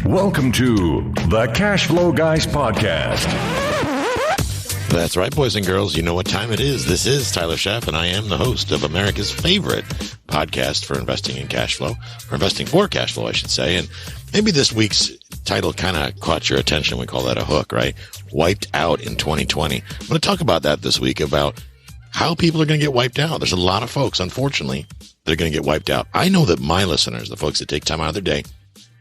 Welcome to the Cash Flow Guys podcast. That's right, boys and girls. You know what time it is. This is Tyler Schaff, and I am the host of America's favorite podcast for investing in cash flow, or investing for cash flow, I should say. And maybe this week's title kind of caught your attention. We call that a hook, right? Wiped out in 2020. I'm going to talk about that this week, about how people are going to get wiped out. There's a lot of folks, unfortunately, that are going to get wiped out. I know that my listeners, the folks that take time out of their day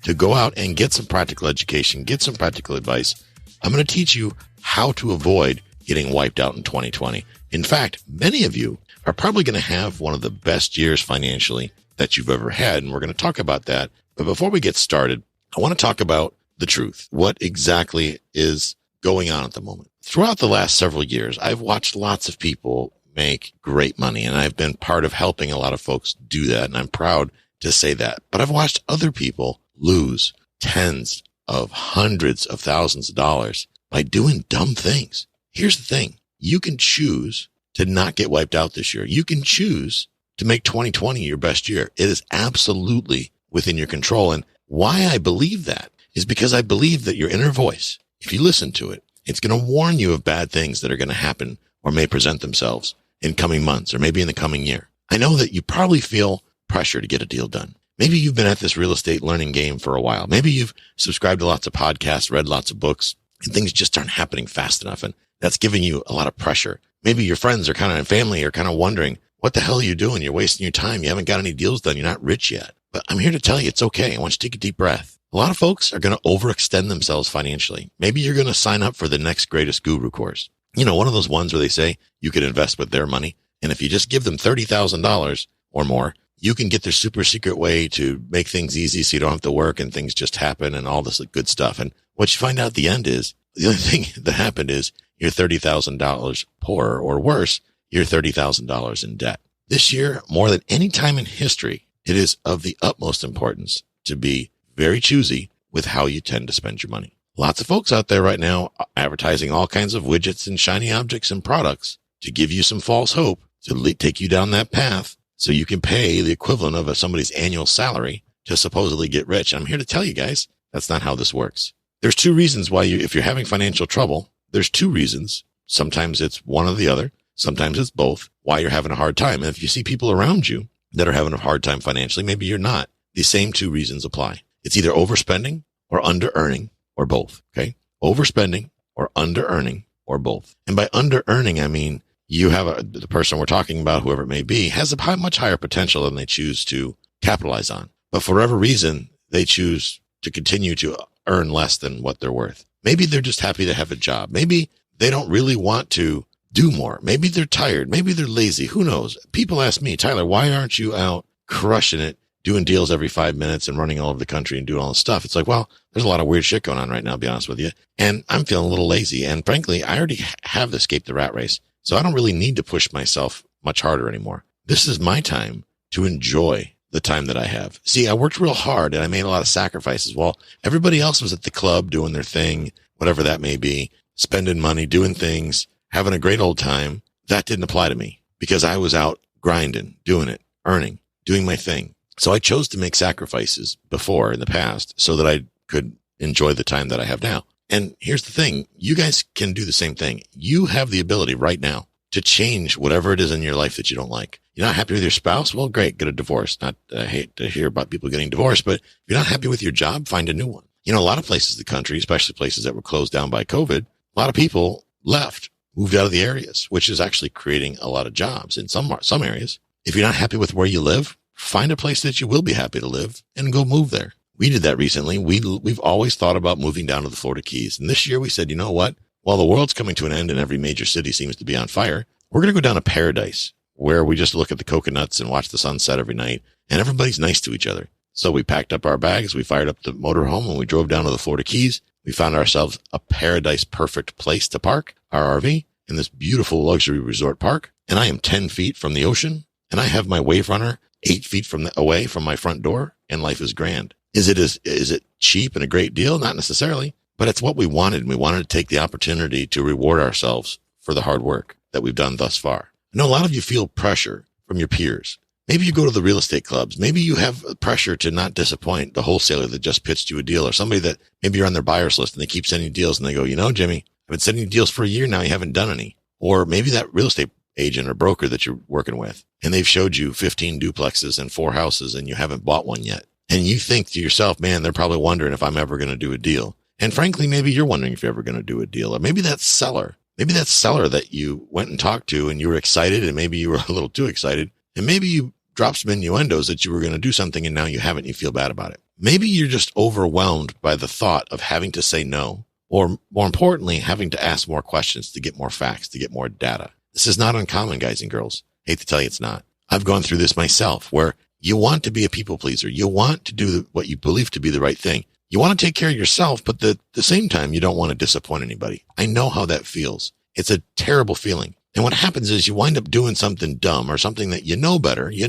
to go out and get some practical education, get some practical advice, I'm going to teach you how to avoid getting wiped out in 2020. In fact, many of you are probably going to have one of the best years financially that you've ever had, and we're going to talk about that. But before we get started, I want to talk about the truth. What exactly is going on at the moment? Throughout the last several years, I've watched lots of people make great money, and I've been part of helping a lot of folks do that, and I'm proud to say that. But I've watched other people lose tens of hundreds of thousands of dollars by doing dumb things. Here's the thing. You can choose to not get wiped out this year. You can choose to make 2020 your best year. It is absolutely within your control. And why I believe that is because I believe that your inner voice, if you listen to it, it's going to warn you of bad things that are going to happen or may present themselves in coming months or maybe in the coming year. I know that you probably feel pressure to get a deal done. Maybe you've been at this real estate learning game for a while. Maybe you've subscribed to lots of podcasts, read lots of books, and things just aren't happening fast enough. And that's giving you a lot of pressure. Maybe your friends are and family are kind of wondering, what the hell are you doing? You're wasting your time. You haven't got any deals done. You're not rich yet. But I'm here to tell you it's okay. I want you to take a deep breath. A lot of folks are going to overextend themselves financially. Maybe you're going to sign up for the next greatest guru course. You know, one of those ones where they say you can invest with their money. And if you just give them $30,000 or more, you can get their super secret way to make things easy so you don't have to work and things just happen and all this good stuff. And what you find out at the end is the only thing that happened is you're $30,000 poorer, or worse, you're $30,000 in debt. This year, more than any time in history, it is of the utmost importance to be very choosy with how you tend to spend your money. Lots of folks out there right now advertising all kinds of widgets and shiny objects and products to give you some false hope, to take you down that path so you can pay the equivalent of somebody's annual salary to supposedly get rich. And I'm here to tell you guys, that's not how this works. There's two reasons why if you're having financial trouble, there's two reasons. Sometimes it's one or the other. Sometimes it's both, why you're having a hard time. And if you see people around you that are having a hard time financially, maybe you're not. The same two reasons apply. It's either overspending or under-earning or both. Okay. Overspending or under-earning or both. And by under-earning, I mean, you have the person we're talking about, whoever it may be, has a much higher potential than they choose to capitalize on. But for whatever reason, they choose to continue to earn less than what they're worth. Maybe they're just happy to have a job. Maybe they don't really want to do more. Maybe they're tired. Maybe they're lazy. Who knows? People ask me, Tyler, why aren't you out crushing it, doing deals every 5 minutes and running all over the country and doing all this stuff? It's like, well, there's a lot of weird shit going on right now, to be honest with you. And I'm feeling a little lazy. And frankly, I already have escaped the rat race. So I don't really need to push myself much harder anymore. This is my time to enjoy the time that I have. See, I worked real hard and I made a lot of sacrifices. Well, everybody else was at the club doing their thing, whatever that may be, spending money, doing things, having a great old time. That didn't apply to me because I was out grinding, doing it, earning, doing my thing. So I chose to make sacrifices before in the past so that I could enjoy the time that I have now. And here's the thing. You guys can do the same thing. You have the ability right now to change whatever it is in your life that you don't like. You're not happy with your spouse? Well, great. Get a divorce. I hate to hear about people getting divorced, but if you're not happy with your job, find a new one. You know, a lot of places in the country, especially places that were closed down by COVID, a lot of people left, moved out of the areas, which is actually creating a lot of jobs in some areas. If you're not happy with where you live, find a place that you will be happy to live and go move there. We did that recently. We've always thought about moving down to the Florida Keys. And this year we said, you know what? While the world's coming to an end and every major city seems to be on fire, we're going to go down to paradise where we just look at the coconuts and watch the sunset every night and everybody's nice to each other. So we packed up our bags, we fired up the motorhome and we drove down to the Florida Keys. We found ourselves a paradise perfect place to park our RV in this beautiful luxury resort park. And I am 10 feet from the ocean and I have my wave runner 8 feet away from my front door and life is grand. Is it cheap and a great deal? Not necessarily, but it's what we wanted. And we wanted to take the opportunity to reward ourselves for the hard work that we've done thus far. I know a lot of you feel pressure from your peers. Maybe you go to the real estate clubs. Maybe you have pressure to not disappoint the wholesaler that just pitched you a deal, or somebody that maybe you're on their buyer's list and they keep sending you deals and they go, Jimmy, I've been sending you deals for a year now. You haven't done any. Or maybe that real estate agent or broker that you're working with, and they've showed you 15 duplexes and 4 houses and you haven't bought one yet. And you think to yourself, man, they're probably wondering if I'm ever going to do a deal. And frankly, maybe you're wondering if you're ever going to do a deal. Or maybe that seller that you went and talked to and you were excited, and maybe you were a little too excited, and maybe you dropped some innuendos that you were going to do something and now you haven't, and you feel bad about it. Maybe you're just overwhelmed by the thought of having to say no, or more importantly, having to ask more questions to get more facts, to get more data. This is not uncommon, guys and girls. Hate to tell you it's not. I've gone through this myself, where you want to be a people pleaser. You want to do what you believe to be the right thing. You want to take care of yourself, but at the same time, you don't want to disappoint anybody. I know how that feels. It's a terrible feeling. And what happens is you wind up doing something dumb, or something that you know better. Your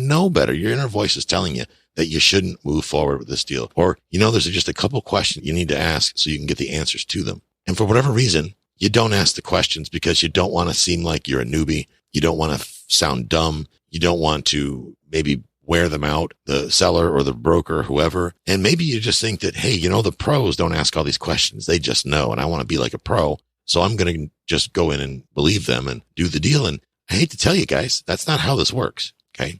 inner voice is telling you that you shouldn't move forward with this deal. Or, there's just a couple questions you need to ask so you can get the answers to them. And for whatever reason, you don't ask the questions because you don't want to seem like you're a newbie. You don't want to sound dumb. You don't want to maybe wear them out, the seller or the broker or whoever. And maybe you just think that, hey, the pros don't ask all these questions. They just know. And I want to be like a pro. So I'm going to just go in and believe them and do the deal. And I hate to tell you guys, that's not how this works. Okay.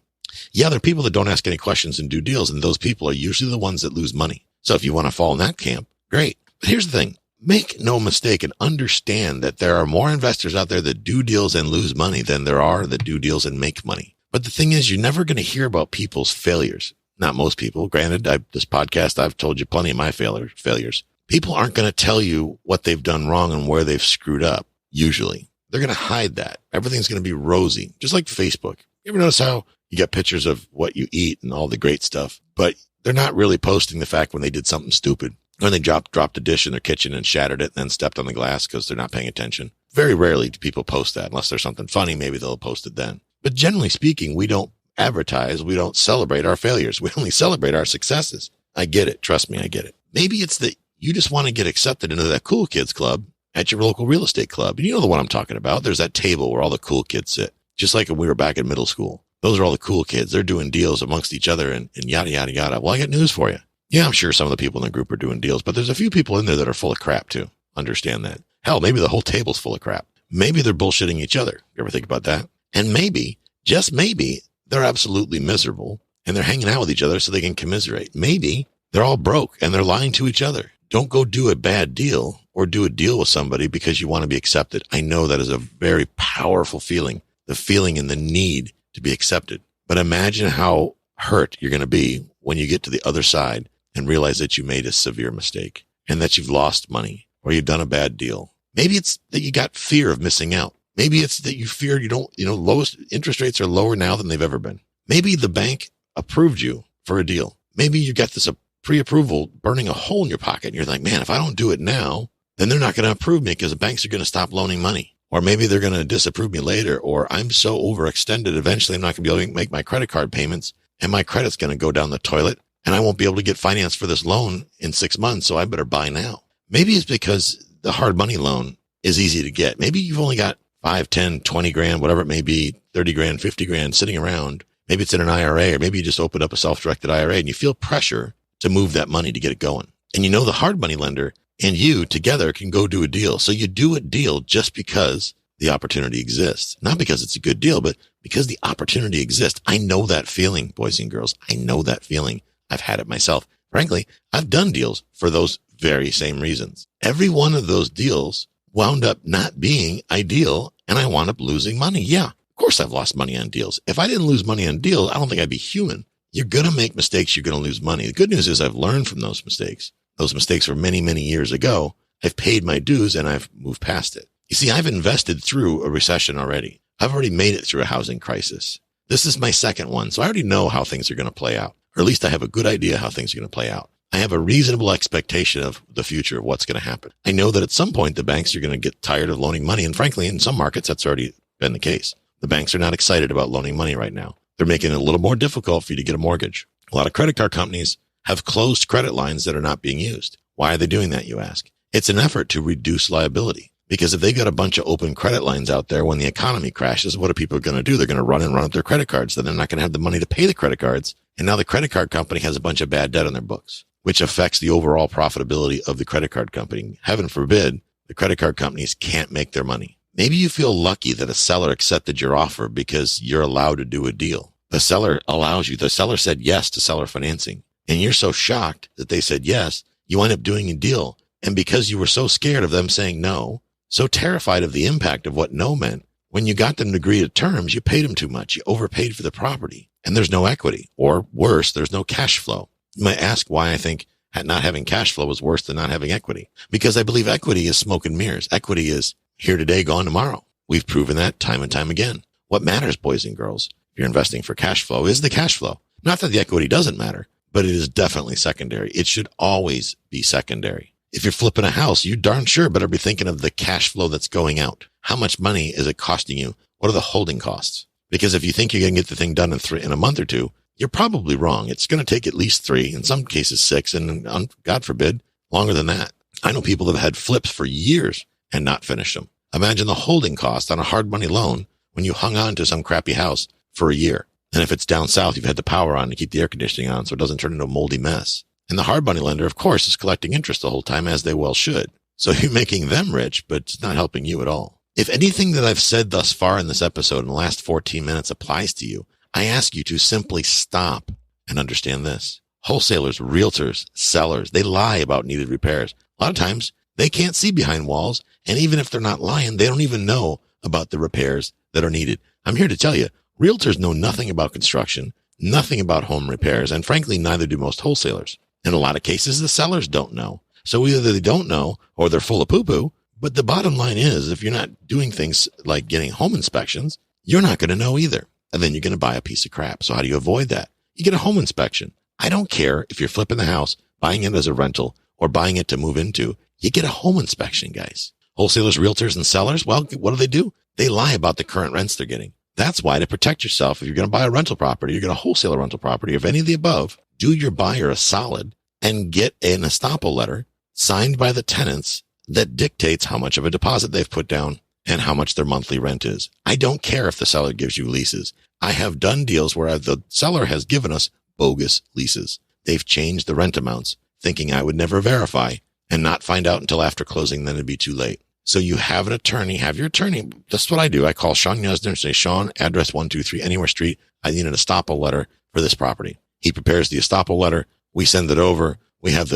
Yeah, there are people that don't ask any questions and do deals, and those people are usually the ones that lose money. So if you want to fall in that camp, great. But here's the thing. Make no mistake and understand that there are more investors out there that do deals and lose money than there are that do deals and make money. But the thing is, you're never going to hear about people's failures. Not most people. Granted, this podcast, I've told you plenty of my failures. People aren't going to tell you what they've done wrong and where they've screwed up. Usually they're going to hide that. Everything's going to be rosy, just like Facebook. You ever notice how you get pictures of what you eat and all the great stuff, but they're not really posting the fact when they did something stupid, or they dropped a dish in their kitchen and shattered it and then stepped on the glass because they're not paying attention. Very rarely do people post that unless there's something funny. Maybe they'll post it then. But generally speaking, we don't advertise. We don't celebrate our failures. We only celebrate our successes. I get it. Trust me, I get it. Maybe it's that you just want to get accepted into that cool kids club at your local real estate club. And you know the one I'm talking about. There's that table where all the cool kids sit, just like when we were back in middle school. Those are all the cool kids. They're doing deals amongst each other and yada, yada, yada. Well, I got news for you. Yeah, I'm sure some of the people in the group are doing deals, but there's a few people in there that are full of crap too. Understand that. Hell, maybe the whole table's full of crap. Maybe they're bullshitting each other. You ever think about that? And maybe, just maybe, they're absolutely miserable and they're hanging out with each other so they can commiserate. Maybe they're all broke and they're lying to each other. Don't go do a bad deal or do a deal with somebody because you want to be accepted. I know that is a very powerful feeling, the feeling and the need to be accepted. But imagine how hurt you're going to be when you get to the other side and realize that you made a severe mistake and that you've lost money or you've done a bad deal. Maybe it's that you got fear of missing out. Maybe it's that you fear lowest interest rates are lower now than they've ever been. Maybe the bank approved you for a deal. Maybe you got this pre-approval burning a hole in your pocket. And you're like, man, if I don't do it now, then they're not going to approve me because the banks are going to stop loaning money. Or maybe they're going to disapprove me later. Or I'm so overextended. Eventually, I'm not going to be able to make my credit card payments and my credit's going to go down the toilet and I won't be able to get finance for this loan in 6 months. So I better buy now. Maybe it's because the hard money loan is easy to get. Maybe you've only got 5, 10, 20 grand, whatever it may be, 30 grand, 50 grand sitting around. Maybe it's in an IRA, or maybe you just opened up a self-directed IRA and you feel pressure to move that money to get it going. And the hard money lender and you together can go do a deal. So you do a deal just because the opportunity exists. Not because it's a good deal, but because the opportunity exists. I know that feeling, boys and girls. I know that feeling. I've had it myself. Frankly, I've done deals for those very same reasons. Every one of those deals wound up not being ideal and I wound up losing money. Yeah, of course I've lost money on deals. If I didn't lose money on deals, I don't think I'd be human. You're going to make mistakes. You're going to lose money. The good news is I've learned from those mistakes. Those mistakes were many, many years ago. I've paid my dues and I've moved past it. You see, I've invested through a recession already. I've already made it through a housing crisis. This is my second one. So I already know how things are going to play out, or at least I have a good idea how things are going to play out. I have a reasonable expectation of the future of what's going to happen. I know that at some point the banks are going to get tired of loaning money. And frankly, in some markets, that's already been the case. The banks are not excited about loaning money right now. They're making it a little more difficult for you to get a mortgage. A lot of credit card companies have closed credit lines that are not being used. Why are they doing that, you ask? It's an effort to reduce liability. Because if they got a bunch of open credit lines out there, when the economy crashes, what are people going to do? They're going to run up their credit cards. Then they're not going to have the money to pay the credit cards. And now the credit card company has a bunch of bad debt on their books, which affects the overall profitability of the credit card company. Heaven forbid, the credit card companies can't make their money. Maybe you feel lucky that a seller accepted your offer because you're allowed to do a deal. The seller allows you. The seller said yes to seller financing. And you're so shocked that they said yes, you wind up doing a deal. And because you were so scared of them saying no, so terrified of the impact of what no meant, when you got them to agree to terms, you paid them too much. You overpaid for the property. And there's no equity. Or worse, there's no cash flow. You might ask why I think not having cash flow is worse than not having equity. Because I believe equity is smoke and mirrors. Equity is here today, gone tomorrow. We've proven that time and time again. What matters, boys and girls, if you're investing for cash flow, is the cash flow. Not that the equity doesn't matter, but it is definitely secondary. It should always be secondary. If you're flipping a house, you darn sure better be thinking of the cash flow that's going out. How much money is it costing you? What are the holding costs? Because if you think you're going to get the thing done in a month or two, you're probably wrong. It's going to take at least 3, in some cases 6, and God forbid, longer than that. I know people that have had flips for years and not finished them. Imagine the holding cost on a hard money loan when you hung on to some crappy house for a year. And if it's down south, you've had the power on to keep the air conditioning on so it doesn't turn into a moldy mess. And the hard money lender, of course, is collecting interest the whole time, as they well should. So you're making them rich, but it's not helping you at all. If anything that I've said thus far in this episode in the last 14 minutes applies to you, I ask you to simply stop and understand this. Wholesalers, realtors, sellers, they lie about needed repairs. A lot of times they can't see behind walls. And even if they're not lying, they don't even know about the repairs that are needed. I'm here to tell you, realtors know nothing about construction, nothing about home repairs, and frankly, neither do most wholesalers. In a lot of cases, the sellers don't know. So either they don't know or they're full of poo-poo. But the bottom line is, if you're not doing things like getting home inspections, you're not going to know either. And then you're going to buy a piece of crap. So how do you avoid that? You get a home inspection. I don't care if you're flipping the house, buying it as a rental, or buying it to move into. You get a home inspection, guys. Wholesalers, realtors, and sellers, well, what do? They lie about the current rents they're getting. That's why, to protect yourself, if you're going to buy a rental property, you're going to wholesale a rental property, if any of the above, do your buyer a solid and get an estoppel letter signed by the tenants that dictates how much of a deposit they've put down and how much their monthly rent is. I don't care if the seller gives you leases. I have done deals where the seller has given us bogus leases. They've changed the rent amounts, thinking I would never verify and not find out until after closing, then it'd be too late. So you have an attorney, have your attorney. That's what I do. I call Sean Yuzner and say, Sean, address 123 Anywhere Street. I need an estoppel letter for this property. He prepares the estoppel letter. We send it over. We have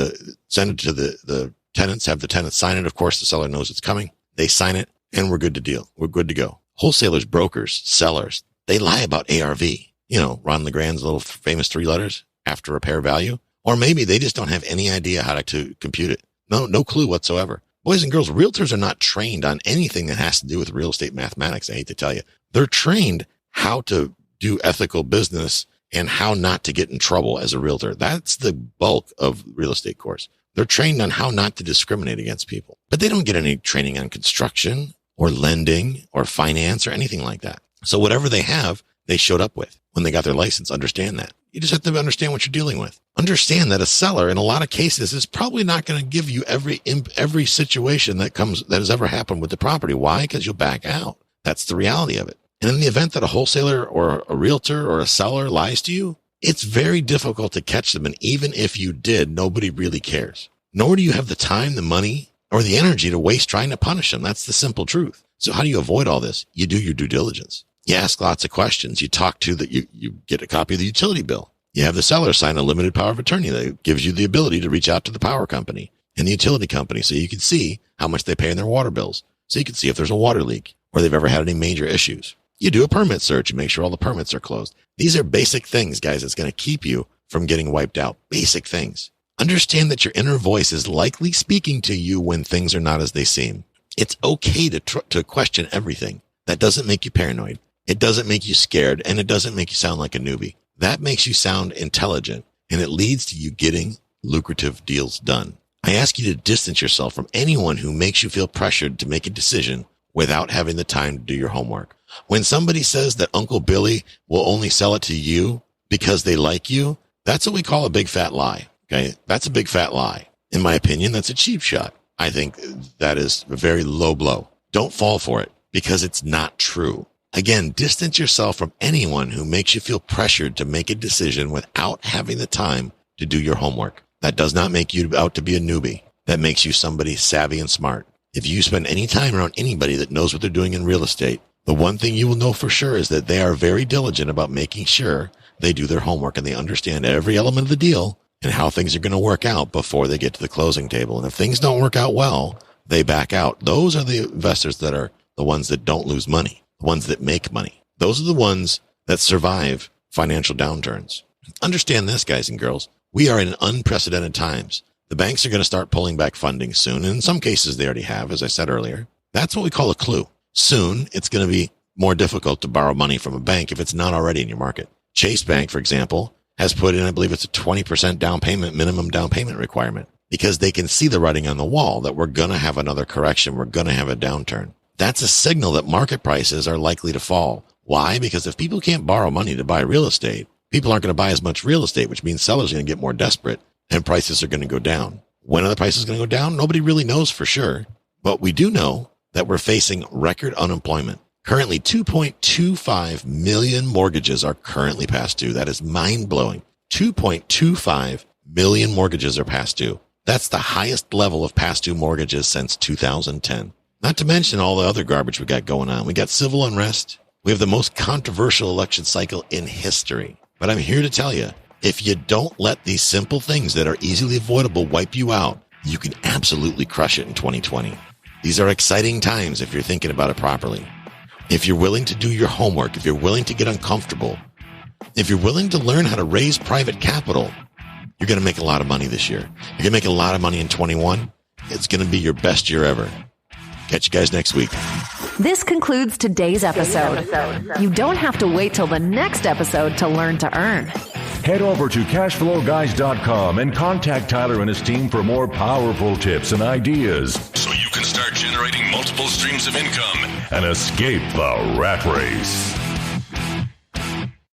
send it to the tenants, have the tenants sign it. Of course, the seller knows it's coming. They sign it and we're good to deal. We're good to go. Wholesalers, brokers, sellers, they lie about ARV. You know, Ron LeGrand's little famous 3 letters, after repair value. Or maybe they just don't have any idea how to compute it. No clue whatsoever. Boys and girls, realtors are not trained on anything that has to do with real estate mathematics. I hate to tell you. They're trained how to do ethical business and how not to get in trouble as a realtor. That's the bulk of real estate course. They're trained on how not to discriminate against people, but they don't get any training on construction or lending or finance or anything like that. So whatever they have, they showed up with when they got their license. Understand that. You just have to understand what you're dealing with. Understand that a seller in a lot of cases is probably not going to give you every situation that has ever happened with the property. Why? Because you'll back out. That's the reality of it. And in the event that a wholesaler or a realtor or a seller lies to you, it's very difficult to catch them. And even if you did, nobody really cares. Nor do you have the time, the money, or the energy to waste trying to punish them. That's the simple truth. So how do you avoid all this? You do your due diligence. You ask lots of questions. You talk to you get a copy of the utility bill. You have the seller sign a limited power of attorney that gives you the ability to reach out to the power company and the utility company so you can see how much they pay in their water bills. So you can see if there's a water leak or they've ever had any major issues. You do a permit search and make sure all the permits are closed. These are basic things, guys, that's going to keep you from getting wiped out. Basic things. Understand that your inner voice is likely speaking to you when things are not as they seem. It's okay to question everything. That doesn't make you paranoid. It doesn't make you scared, and it doesn't make you sound like a newbie. That makes you sound intelligent, and it leads to you getting lucrative deals done. I ask you to distance yourself from anyone who makes you feel pressured to make a decision without having the time to do your homework. When somebody says that Uncle Billy will only sell it to you because they like you, that's what we call a big fat lie. Okay. That's a big fat lie. In my opinion, that's a cheap shot. I think that is a very low blow. Don't fall for it because it's not true. Again, distance yourself from anyone who makes you feel pressured to make a decision without having the time to do your homework. That does not make you out to be a newbie. That makes you somebody savvy and smart. If you spend any time around anybody that knows what they're doing in real estate, the one thing you will know for sure is that they are very diligent about making sure they do their homework and they understand every element of the deal and how things are going to work out before they get to the closing table. And if things don't work out well, they back out. Those are the investors that are the ones that don't lose money, the ones that make money. Those are the ones that survive financial downturns. Understand this, guys and girls. We are in unprecedented times. The banks are going to start pulling back funding soon. And in some cases, they already have, as I said earlier. That's what we call a clue. Soon, it's going to be more difficult to borrow money from a bank if it's not already in your market. Chase Bank, for example, has put in, I believe it's a 20% down payment, minimum down payment requirement because they can see the writing on the wall that we're going to have another correction. We're going to have a downturn. That's a signal that market prices are likely to fall. Why? Because if people can't borrow money to buy real estate, people aren't going to buy as much real estate, which means sellers are going to get more desperate and prices are going to go down. When are the prices going to go down? Nobody really knows for sure. But we do know that we're facing record unemployment. Currently, 2.25 million mortgages are currently past due. That is mind-blowing. 2.25 million mortgages are past due. That's the highest level of past due mortgages since 2010. Not to mention all the other garbage we got going on. We got civil unrest. We have the most controversial election cycle in history. But I'm here to tell you, if you don't let these simple things that are easily avoidable wipe you out, you can absolutely crush it in 2020. These are exciting times if you're thinking about it properly. If you're willing to do your homework, if you're willing to get uncomfortable, if you're willing to learn how to raise private capital, you're going to make a lot of money this year. You're going to make a lot of money in 21. It's going to be your best year ever. Catch you guys next week. This concludes today's episode. You don't have to wait till the next episode to learn to earn. Head over to cashflowguys.com and contact Tyler and his team for more powerful tips and ideas so you can start generating multiple streams of income and escape the rat race.